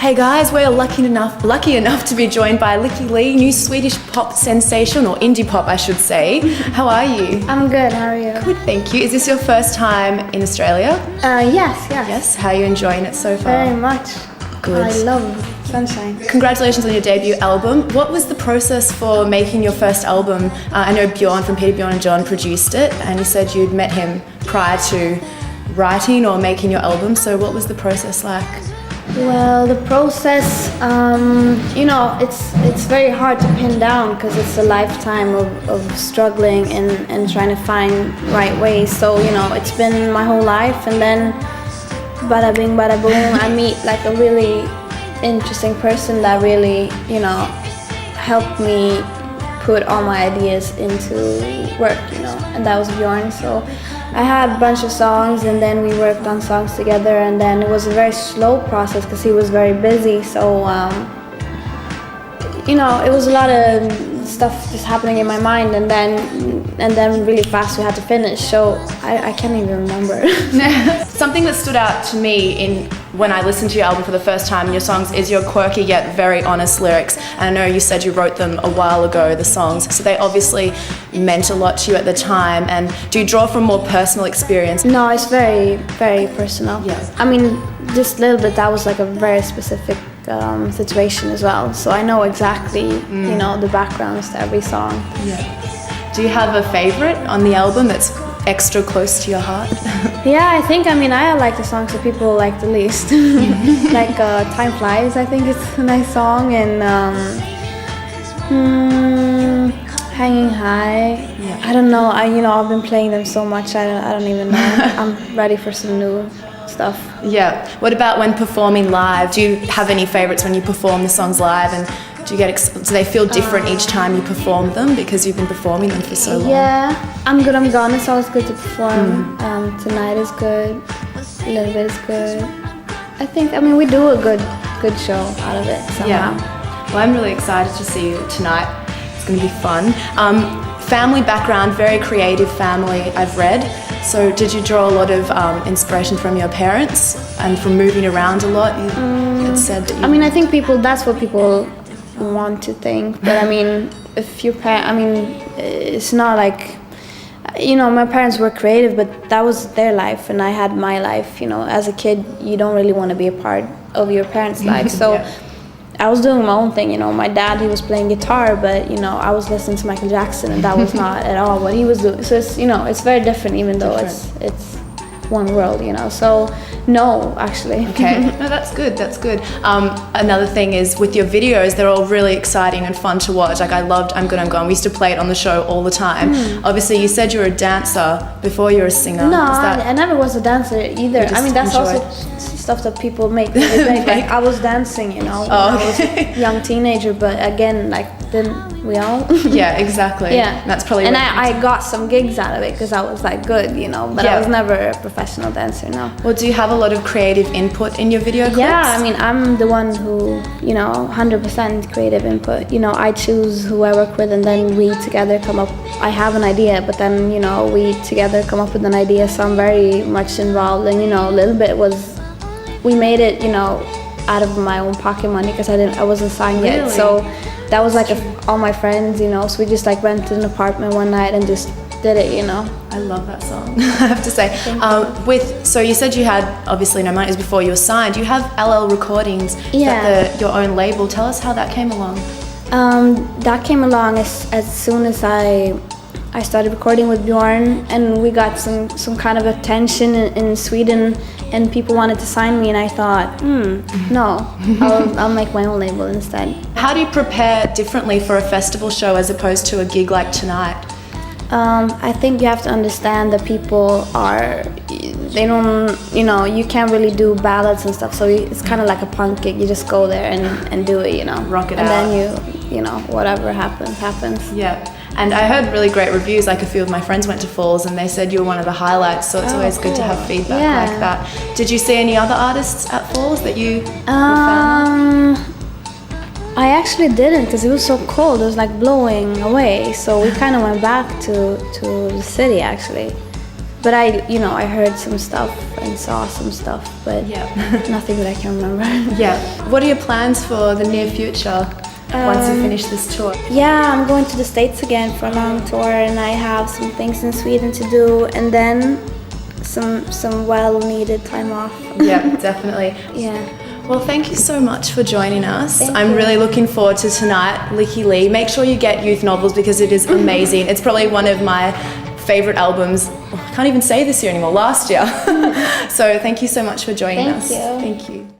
Hey guys, we're lucky enough to be joined by Lykke Li, new Swedish pop sensation, or indie pop I should say. How are you? I'm good, how are you? Good, thank you. Is this your first time in Australia? Yes. Yes, how are you enjoying it so far? Very much. Good. I love sunshine. Congratulations on your debut album. What was the process for making your first album? I know Bjorn from Peter, Bjorn and John produced it, and you said you'd met him prior to writing or making your album, so what was the process like? Well, the process, it's very hard to pin down because it's a lifetime of struggling and trying to find right ways. So, it's been my whole life, and then bada bing, bada boom, I meet like a really interesting person that really, helped me put all my ideas into work, and that was Bjorn. So I had a bunch of songs, and then we worked on songs together, and then it was a very slow process because he was very busy. So it was a lot of stuff just happening in my mind, and then really fast we had to finish. So I can't even remember. Something that stood out to me when I listened to your album for the first time and your songs is your quirky yet very honest lyrics. And I know you said you wrote them a while ago, the songs, so they obviously meant a lot to you at the time. And do you draw from more personal experience? No, it's very, very personal. Yeah. I mean, just a little bit, that was like a very specific situation as well. So I know exactly, the backgrounds to every song. Yeah. Do you have a favorite on the album that's extra close to your heart? Yeah, I like the songs that people like the least. Like Time Flies, I think it's a nice song, and Hanging High. Yeah. I don't know, I've been playing them so much, I don't even know. I'm ready for some new stuff. Yeah. What about when performing live? Do you have any favorites when you perform the songs live, and do they feel different each time you perform them because you've been performing them for so long? Yeah, I'm Good, I'm Gone. It's always good to perform. Tonight is good. A little bit is good. We do a good show out of it somehow. Yeah. Well, I'm really excited to see you tonight. It's going to be fun. Family background, very creative family, I've read. So did you draw a lot of inspiration from your parents and from moving around a lot? You had said that I think that's what people want to think, but if your it's not like, my parents were creative, but that was their life and I had my life. As a kid, you don't really want to be a part of your parents' life, so yeah. I was doing my own thing. My dad, he was playing guitar, but I was listening to Michael Jackson, and that was not at all what he was doing. So it's very different, even though it's one world, So no, actually. Okay, no, that's good. Another thing is with your videos, they're all really exciting and fun to watch. Like I loved I'm Good, I'm Gone. We used to play it on the show all the time. Obviously, you said you were a dancer before you were a singer. No, I never was a dancer either. That's also stuff that people make. Like I was dancing, when I was a young teenager, but again, didn't we all? Yeah, exactly. Yeah, that's probably. And I got some gigs out of it because I was good, but I was never a professional dancer. No. Well, do you have a lot of creative input in your video clips? Yeah, I'm the one who, 100% creative input. I choose who I work with, and then we together come up. I have an idea, but then we together come up with an idea. So I'm very much involved, and a little bit we made it, out of my own pocket money because I wasn't signed yet. So that was all my friends, so we just rented an apartment one night and just did it, I love that song. I have to say. So you said you had obviously no money. It was before you were signed. You have LL Recordings, your own label. Tell us how that came along. That came along as soon as I started recording with Bjorn, and we got some kind of attention in Sweden, and people wanted to sign me, and I thought, no, I'll make my own label instead. How do you prepare differently for a festival show as opposed to a gig like tonight? I think you have to understand that people they don't, you can't really do ballads and stuff, so it's kind of like a punk gig. You just go there and do it, Rock it and out. And then whatever happens. Yeah. And I heard really great reviews, a few of my friends went to Falls and they said you were one of the highlights, so it's always good to have feedback like that. Did you see any other artists at Falls that you were fan of? I actually didn't, because it was so cold. It was blowing away, so we kind of went back to the city actually. But I heard some stuff and saw some stuff, but Yeah. nothing that I can remember. Yeah. What are your plans for the near future once you finish this tour? Yeah, I'm going to the States again for a long tour, and I have some things in Sweden to do, and then some well-needed time off. Yeah, definitely. Yeah. Well, thank you so much for joining us. Thank I'm you. really looking forward to tonight, Lykke Li. Make sure you get Youth Novels because it is amazing. It's probably one of my favorite albums. I can't even say this year anymore, last year. So thank you so much for joining Thank us. you. Thank you.